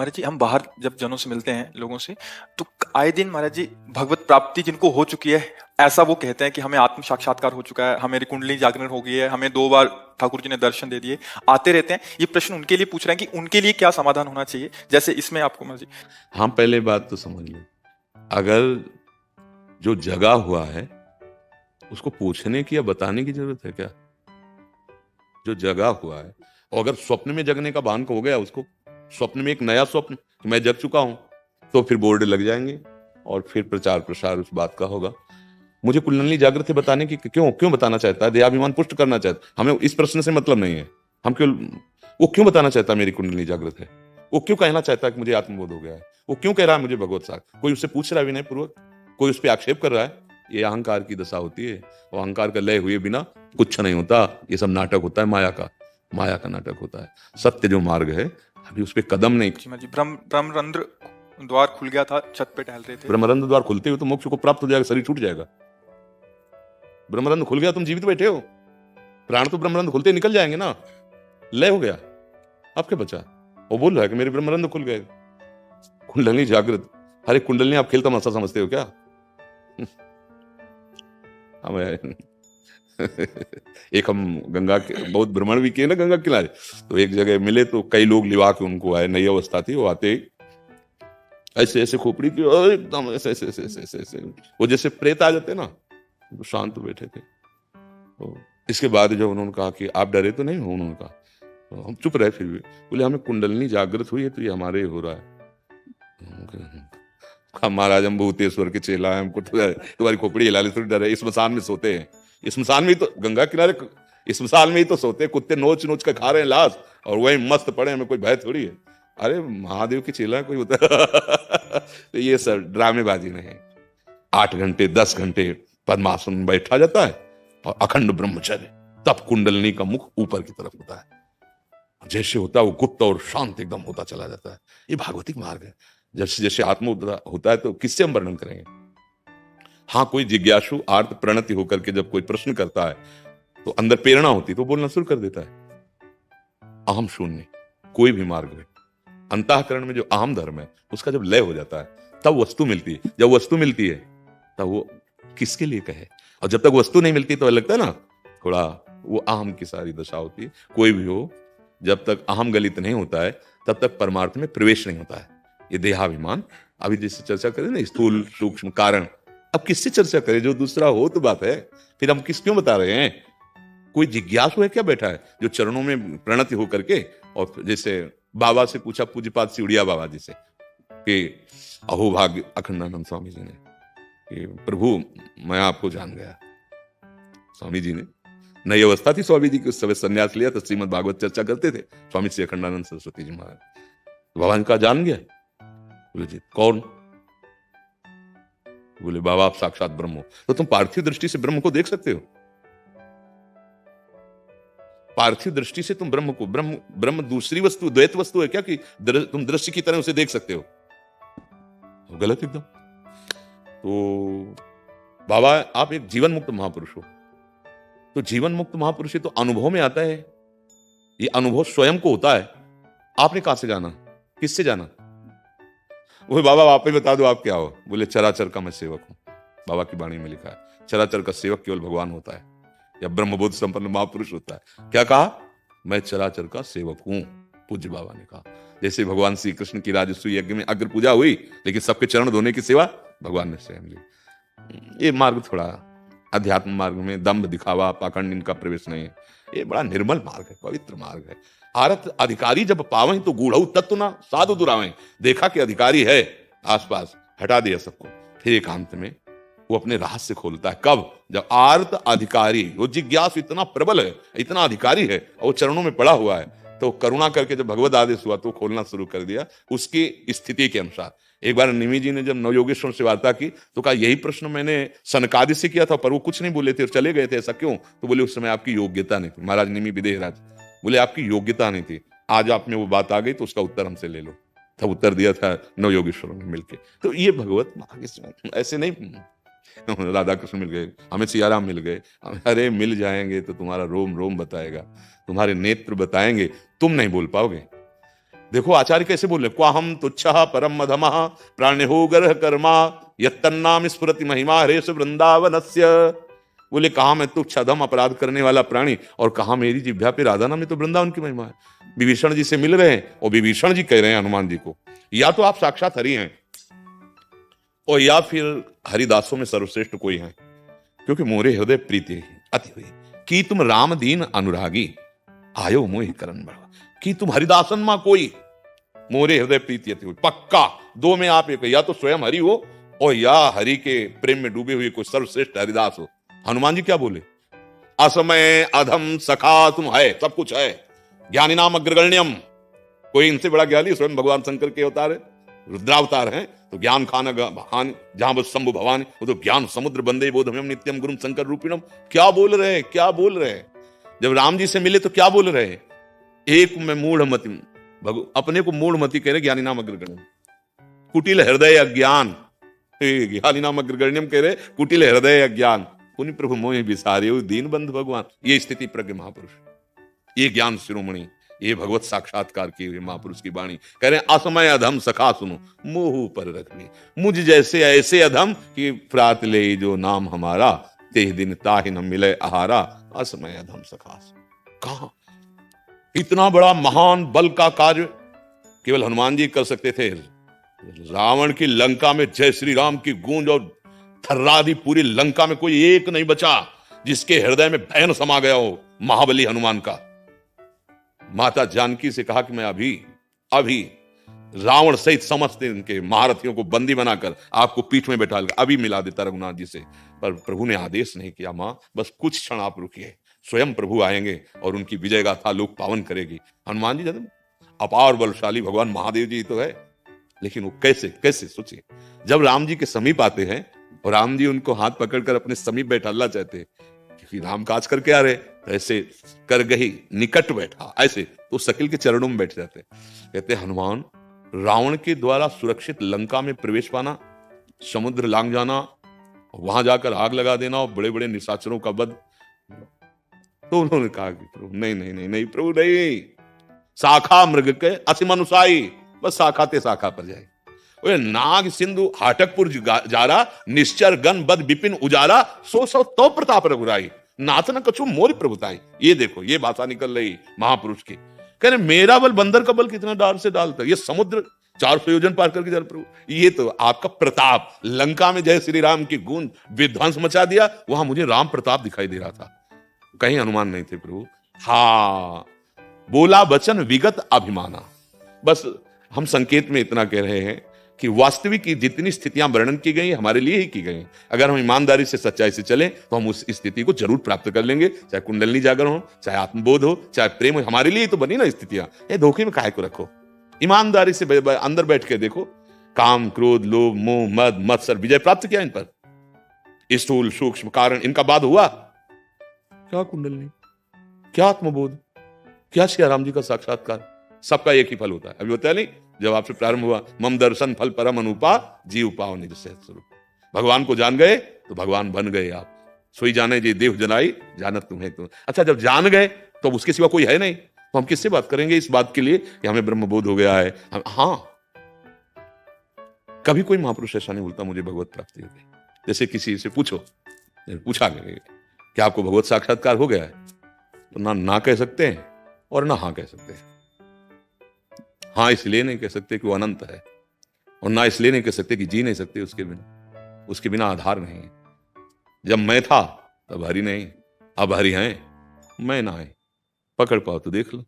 महाराज जी हम बाहर जब जनों से मिलते हैं लोगों से तो आए दिन महाराज जी भगवत प्राप्ति जिनको हो चुकी है ऐसा वो कहते हैं कि हमें आत्म साक्षात्कार हो चुका है, हमारी कुंडली जागरण हो गई है, हमें 2 बार ठाकुर जी ने दर्शन दे दिए, आते रहते हैं। ये प्रश्न उनके लिए पूछ रहे हैं कि उनके लिए क्या समाधान होना चाहिए, जैसे इसमें आपको महाराज जी। हाँ, पहले बात तो समझ लो, अगर जो जगा हुआ है उसको पूछने की या बताने की जरूरत है क्या? जो जगा हुआ है, और अगर स्वप्न में जगने का भान हो गया उसको, स्वप्न में एक नया स्वप्न कि मैं जग चुका हूं, तो फिर बोर्ड लग जाएंगे और फिर प्रचार प्रसार उस बात का होगा। मुझे कुंडली जागृत है बताने की क्यों बताना चाहता है? देहाभिमान पुष्ट करना चाहता है। हमें इस प्रश्न से मतलब नहीं है। हम क्यों, वो क्यों बताना चाहता है मेरी कुंडली जागृत है? वो क्यों कहना चाहता है कि मुझे आत्मबोध हो गया है? वो क्यों कह रहा है मुझे भगवत साख? कोई उससे पूछ रहा है विनय पूर्वक, कोई उस पर आक्षेप कर रहा है? ये अहंकार की दशा होती है, और अहंकार का लय हुए बिना कुछ नहीं होता। ये सब नाटक होता है, माया का नाटक होता है। सत्य जो मार्ग है अभी उस पर कदम नहीं। जी ब्रह्मरंध्र द्वार खुल गया था, छत पे टहल रहे थे। ब्रह्मरंध्र द्वार खुलते हुए तो मोक्ष को प्राप्त हो जाएगा, शरीर छूट जाएगा। ब्रह्मरंध्र खुल गया, तुम जीवित बैठे हो, प्राण तो ब्रह्मरंध्र खुलते निकल जाएंगे ना, लय हो गया, अब क्या बचा? वो बोल रहा है कि मेरे ब्रह्मरंध्र खुल गए, कुंडली जागृत। अरे कुंडली आप खेल तमाशा समझते हो क्या? हमें एक हम गंगा के बहुत भ्रमण भी किए ना गंगा किनारे, तो एक जगह मिले तो कई लोग लिवा के उनको आए, नई अवस्था थी, वो आते ही ऐसे ऐसे खोपड़ी की एकदम ऐसे ऐसे ऐसे ऐसे ऐसे ऐसे, वो जैसे प्रेत आ जाते ना, तो शांत बैठे थे। तो इसके बाद जब उन्होंने कहा कि आप डरे तो नहीं हो, उन्होंने कहा, तो हम चुप रहे। फिर भी बोले हमें कुंडलनी जागृत हुई है तो ये हमारे हो रहा है। महाराज हम भूतेश्वर के चेला है, हमको तुम्हारी खोपड़ी हिला ले थोड़ी डर है। स्मशान में सोते हैं, स्मशान में ही तो, गंगा किनारे स्मशान में ही तो सोते हैं, कुत्ते नोच नोच के खा रहे हैं लाश और वही मस्त पड़े, हमें कोई भय थोड़ी है। अरे महादेव के चेला कोई होता है। तो ये सब ड्रामेबाजी नहीं। 8 घंटे 10 घंटे पद्मासन में बैठा जाता है और अखंड ब्रह्मचर्य, तब कुंडलनी का मुख ऊपर की तरफ होता है, जैसे होता है वो गुप्त और शांत एकदम होता चला जाता है। ये भागवतिक मार्ग है। जैसे जैसे आत्म होता है तो किससे हम वर्णन करेंगे? हाँ, कोई जिज्ञासु आर्त प्रणति होकर के जब कोई प्रश्न करता है तो अंदर प्रेरणा होती तो बोलना शुरू कर देता है। अहम शून्य कोई भी मार्ग में, अंतःकरण में जो अहम धर्म है उसका जब लय हो जाता है तब वस्तु मिलती है। जब वस्तु मिलती है तब वो किसके लिए कहे, और जब तक वस्तु नहीं मिलती तो लगता है ना थोड़ा, वो अहम की सारी दशा होती है। कोई भी हो, जब तक अहम गलित नहीं होता है तब तक परमार्थ में प्रवेश नहीं होता है। ये देहाभिमान, अभी जिससे चर्चा करें ना स्थूल सूक्ष्म कारण, अब किससे चर्चा करें? जो दूसरा हो तो बात है, फिर हम क्यों बता रहे हैं? कोई जिज्ञासु है क्या बैठा है जो चरणों में प्रणति हो करके, और जैसे बाबा से पूछा पूज्यपाद सिउड़िया बाबा जी से कि अहो भाग्य अखंडानंद स्वामी जी ने कि प्रभु मैं आपको जान गया। स्वामी जी ने नई अवस्था थी, स्वामी जी के उस समय संन्यास लिया, तो श्रीमद भागवत चर्चा करते थे स्वामी श्री अखंडानंद सरस्वती जी महाराज। तो बाबा ने कहा जान गया? बोले जी कौन? बोले बाबा आप साक्षात ब्रह्म हो। तो तुम पार्थिव दृष्टि से ब्रह्म को देख सकते हो? पार्थिव दृष्टि से तुम ब्रह्म को, ब्रह्म दूसरी वस्तु, द्वैत वस्तु है क्या कि तुम दृश्य की तरह उसे देख सकते हो? गलत एकदम। तो बाबा आप एक जीवन मुक्त महापुरुष हो। तो जीवन मुक्त महापुरुष तो अनुभव में आता है, ये अनुभव स्वयं को होता है। आपने कहां से जाना, किससे जाना? वो बाबा आप ही बता दो आप क्या हो। बोले चराचर का मैं सेवक हूं। बाबा की वाणी में लिखा है चराचर का सेवक केवल भगवान होता है या ब्रह्मबोध संपन्न महापुरुष होता है। क्या कहा? मैं चराचर का सेवक हूं, पूज्य बाबा ने कहा। जैसे भगवान श्री कृष्ण की राजस्व यज्ञ में अग्र पूजा हुई, लेकिन सबके चरण धोने की सेवा भगवान ने स्वयं ली। ये मार्ग थोड़ा अध्यात्म मार्ग में दम्भ दिखावा पाखंड इनका प्रवेश नहीं है। ये बड़ा निर्मल मार्ग है, पवित्र मार्ग है। आरत अधिकारी जब पावे तो गूढ़ऊ तत्व ना साधु दुरावे। देखा कि अधिकारी है आसपास, हटा दिया सबको, फिर एकांत में वो अपने रहस्य खोलता है। कब? जब आर्त अधिकारी, वो जिज्ञासु इतना प्रबल है, इतना अधिकारी है, और वो चरणों में पड़ा हुआ है, तो करुणा करके जब भगवत आदेश हुआ तो खोलना शुरू कर दिया उसकी स्थिति के अनुसार। एक बार निमि जी ने जब नवयोगेश्वर से वार्ता की तो कहा यही प्रश्न मैंने सनकादि से किया था, पर वो कुछ नहीं बोले थे और चले गए थे, ऐसा क्यों? तो बोले उस समय आपकी योग्यता नहीं थी। महाराज निमि विदेहराज बोले आपकी योग्यता नहीं थी, आज आप में वो बात आ गई तो उसका उत्तर हमसे ले लो। तब उत्तर दिया था नवयोगेश्वर ने मिलके। तो ये भगवत ऐसे नहीं राधा कृष्ण मिल गए, हमें सियाराम मिल गए, अरे मिल जाएंगे तो तुम्हारा रोम रोम बताएगा, तुम्हारे नेत्र बताएंगे, तुम नहीं बोल पाओगे। देखो आचार्य कैसे बोल रहे, क्वाहम तुच्छः परम मधमः प्राण्यो गर्ह कर्मा यत्तन्नाम स्फुरति महिमा हरेश वृंदावनस्य। बोले कहा मैं तुच्छ अधम अपराध करने वाला प्राणी, और कहा मेरी जिह्वा पे राधा नाम में तो वृंदावन की महिमा है। विभीषण जी से मिल रहे हैं और विभीषण जी कह रहे हैं हनुमान जी को, या तो आप साक्षात हरि हैं और या फिर हरिदासों में सर्वश्रेष्ठ कोई है, क्योंकि मोरे हृदय प्रीति अति हुई कि तुम राम दीन अनुरागी आयो मोहि करण बढ़ा, कि तुम हरिदासन मां कोई मोरे हृदय प्रीति अति हुई। पक्का दो में आप एक, या तो स्वयं हरि हो और या हरि के प्रेम में डूबे हुए कोई सर्वश्रेष्ठ हरिदास हो। हनुमान जी क्या बोले, असमय अधम सखा तुम है, सब कुछ है, ज्ञानी नाम अग्रगण्यम, कोई इनसे बड़ा ज्ञानी स्वयं भगवान शंकर के अवतार है, रुद्रावतार हैं, तो ज्ञान खान खान जहां बस शंभु भवानी, वो तो ज्ञान समुद्र बंदे बोधमयम नित्यम गुरुम शंकर रूपिणम। क्या बोल रहे हैं, क्या बोल रहे हैं। जब राम जी से मिले तो क्या बोल रहे हैं, एक में मूढ़ मति, अपने को मूढ़ मति कह रहे, ज्ञानी नाम अग्रगण्यम, कुटिल हृदय अज्ञान, ज्ञानी नाम अग्रगण्यम कह रहे, कुटिल हृदय अज्ञान, पुनि प्रभु मोहि बिसारे दीन बंधु भगवान। ये स्थिति प्रज्ञ महापुरुष, ये ज्ञान शिरोमणि, ये भगवत साक्षात्कार की हुई महापुरुष की वाणी कह रहे हैं, असमय अधम सखा सुनो मोह पर रखने, मुझ जैसे ऐसे अधम कि प्रात ले जो नाम हमारा, तेह दिन ताहि न मिले आहारा, असमय अधम सखा। कहां इतना बड़ा महान बल का कार्य केवल हनुमान जी कर सकते थे। रावण की लंका में जय श्री राम की गूंज और थर्रा दी पूरी लंका में, कोई एक नहीं बचा जिसके हृदय में भय समा गया हो महाबली हनुमान का। माता जानकी से कहा कि मैं अभी रावण सहित समस्त इनके महारथियों को बंदी बनाकर आपको पीठ में बैठा अभी मिला देता रघुनाथ जी से, पर प्रभु ने आदेश नहीं किया। मां बस कुछ क्षण आप रुकिए, स्वयं प्रभु आएंगे और उनकी विजय गाथा लोक पावन करेगी। हनुमान जी जब अपार बलशाली भगवान महादेव जी तो है, लेकिन वो कैसे सोचिए, जब राम जी के समीप आते हैं और राम जी उनको हाथ पकड़कर अपने समीप बैठाना चाहते हैं, क्योंकि राम काज करके आ रहे, तो ऐसे कर गही निकट बैठा, ऐसे तो सकिल के चरणों में बैठ जाते। कहते हनुमान, रावण के द्वारा सुरक्षित लंका में प्रवेश पाना, समुद्र लांग जाना, वहां जाकर आग लगा देना और बड़े बड़े निशाचरों का वध। तो उन्होंने कहा कि प्रभु नहीं प्रभु नहीं, शाखा मृग के असीम अनुसाई, बस शाखा ते शाखा पर जाए। नाग सिंधु हाटकपुर जारा, निश्चर गण बद विपिन उजारा, सो तो प्रताप रघुराई, नाथ न कछु मोर प्रभुताई। ये देखो ये भाषा निकल रही महापुरुष की, कह रहे मेरा बल बंदर का बल कितना डार से डालता, ये समुद्र 400 योजन पार करके जा प्रभु, ये तो आपका प्रताप। लंका में जय श्री राम की गूंज विध्वंस मचा दिया, वहां मुझे राम प्रताप दिखाई दे रहा था, कहीं हनुमान नहीं थे प्रभु। हाँ बोला वचन विगत अभिमाना, बस हम संकेत में इतना कह रहे हैं कि वास्तविक की जितनी स्थितियां वर्णन की गई हमारे लिए ही की गई। अगर हम ईमानदारी से सच्चाई से चलें तो हम उस स्थिति को जरूर प्राप्त कर लेंगे, चाहे कुंडलनी जागरण हो, चाहे आत्मबोध हो, चाहे प्रेम हो, हमारे लिए तो बनी ना स्थितियां। ये धोखे में काहे को रखो, ईमानदारी से अंदर बैठ के देखो, काम क्रोध लोभ मोह मद मत्सर विजय प्राप्त किया इन पर, स्थूल सूक्ष्म कारण इनका बाद हुआ क्या, कुंडलनी क्या आत्मबोध, क्या श्री राम जी का साक्षात्कार, सबका एक ही फल होता है। अभी होता है नहीं, जब आपसे प्रारंभ हुआ मम दर्शन फल परम अनुपा जीव पाओ निज सहज स्वरूप, भगवान को जान गए तो भगवान बन गए आप, सोई जाने जी देव जनाई जानत तुम्हें तुम। अच्छा जब जान गए तो उसके सिवा कोई है नहीं, तो हम किससे बात करेंगे इस बात के लिए कि हमें ब्रह्मबोध हो गया है। हाँ कभी कोई महापुरुष ऐसा नहीं बोलता मुझे भगवत प्राप्ति हो गई। जैसे किसी से पूछा गया कि आपको भगवत साक्षात्कार हो गया है, तो ना कह सकते हैं और ना हाँ कह सकते हैं। हाँ इसलिए नहीं कह सकते कि वो अनंत है, और ना इसलिए नहीं कह सकते कि जी नहीं सकते उसके बिना आधार नहीं है। जब मैं था तब हरि नहीं, अब हरि हैं, मैं ना है, पकड़ पाओ तो देख लो।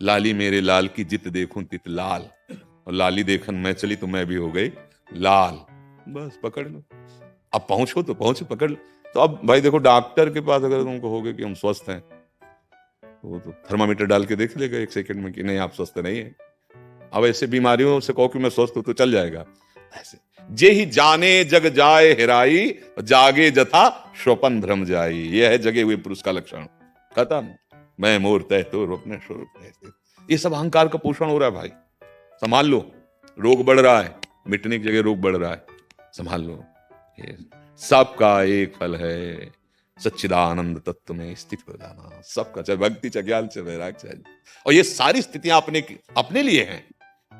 लाली मेरे लाल की जित देखूं तित लाल, और लाली देखन मैं चली तो मैं भी हो गई लाल, बस पकड़ लो। अब पहुंचो तो पहुंचो, पकड़ लो। तो अब भाई देखो डॉक्टर के पास अगर तुमको हो गया कि हम स्वस्थ हैं, वो तो थर्मामीटर डाल के देख लेगा 1 सेकंड में कि नहीं आप स्वस्थ नहीं है। अब ऐसे बीमारियों से कहो कि मैं स्वस्थ हूं तो चल जाएगा। ऐसे जे ही जाने जग जाए हेराई, जागे जथा स्वपन भ्रम जाई, यह है जगे हुए पुरुष का लक्षण। खत्म, मैं मोर तय तो अपने स्वरूप। ये सब अहंकार का पोषण हो रहा है भाई, संभाल लो। रोग बढ़ रहा है, मिटने की जगह रोग बढ़ रहा है, संभाल लो। सबका एक फल है, सच्चिदानंद तत्व में स्थित हो जाना, सबका, चाहे भक्ति, चाहे ज्ञान, चाहे वैराग, चाहे, और ये सारी स्थितियां अपने लिए हैं।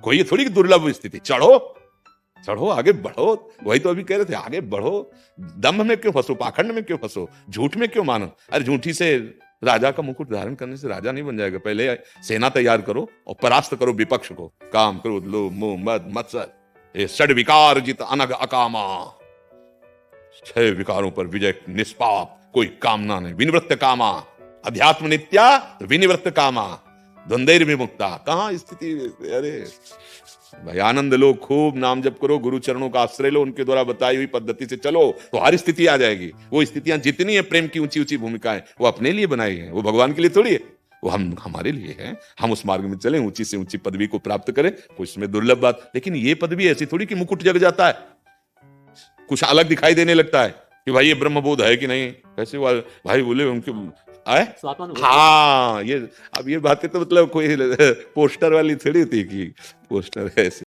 कोई ये थोड़ी कि दुर्लभ स्थिति। चढ़ो आगे बढ़ो। वही तो अभी कह रहे थे, आगे बढ़ो। दम्भ में क्यों फंसो, पाखंड में क्यों फंसो, झूठ में क्यों मानो। अरे झूठी से राजा का मुकुट धारण करने से राजा नहीं बन जाएगा। पहले सेना तैयार करो और परास्त करो विपक्ष को। काम, क्रोध, लोभ, मोह, मद, मत्सर, ये षड विकार जित अनग अकामा। 6 विकारों पर विजय, निष्पाप, कोई कामना नहीं। विनिवृत्त कामा, अध्यात्म नित्या, विनिवृत्त कामा, द्वंद्वैर विमुक्ता। कहां स्थिति। अरे भाई आनंद लो, खूब नाम जप करो, गुरु चरणों का आश्रय लो, उनके द्वारा बताई हुई पद्धति से चलो, तो हर स्थिति आ जाएगी। वो स्थितियां जितनी है प्रेम की ऊंची ऊंची भूमिकाएं, वो अपने लिए बनाई है, वो भगवान के लिए थोड़ी है, वो हमारे लिए है। हम उस मार्ग में चलें, ऊंची से ऊंची पदवी को प्राप्त करें, कोई इसमें दुर्लभ बात। लेकिन ये पदवी ऐसी थोड़ी कि मुकुट जग जाता है, कुछ अलग दिखाई देने लगता है कि भाई ये ब्रह्मबोध है कि नहीं। ऐसे भाई बोले उनके आए, हाँ, ये अब ये बातें तो मतलब कोई पोस्टर वाली थोड़ी थी कि पोस्टर है ऐसे।